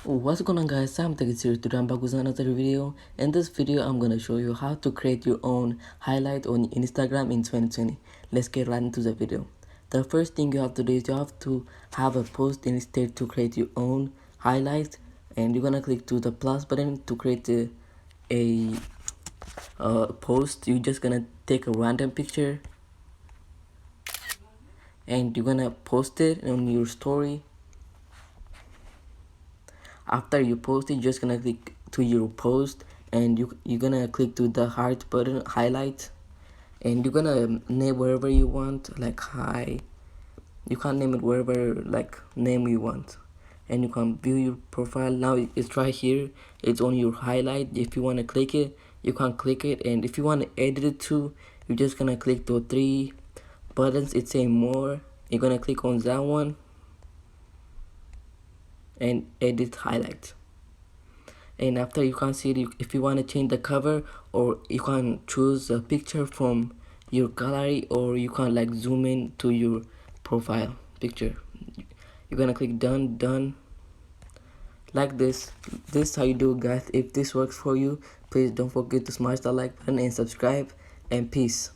What's going on, guys? I'm taking serious today. I'm back with another video. In this video I'm gonna show you how to create your own highlight on Instagram in 2020. Let's get right into the video. The first thing you have to do is you have to have a post instead to create your own highlight, and you're gonna click to the plus button to create a post. You're just gonna take a random picture and you're gonna post it on your story. After you post it, you're just gonna click to your post, and you're gonna click to the heart button, highlight, and you're gonna name wherever you want, like hi. You can name it wherever, like name you want, and you can view your profile. Now it's right here, it's on your highlight. If you want to click it, you can click it, and if you want to edit it too, you're just gonna click the three buttons. It's saying more, you're gonna click on that one and edit highlight. And after, you can see it, if you want to change the cover, or you can choose a picture from your gallery, or you can like zoom in to your profile picture. You're gonna click done like this. This is how you do it, guys. If this works for you, please don't forget to smash the like button and subscribe, and peace.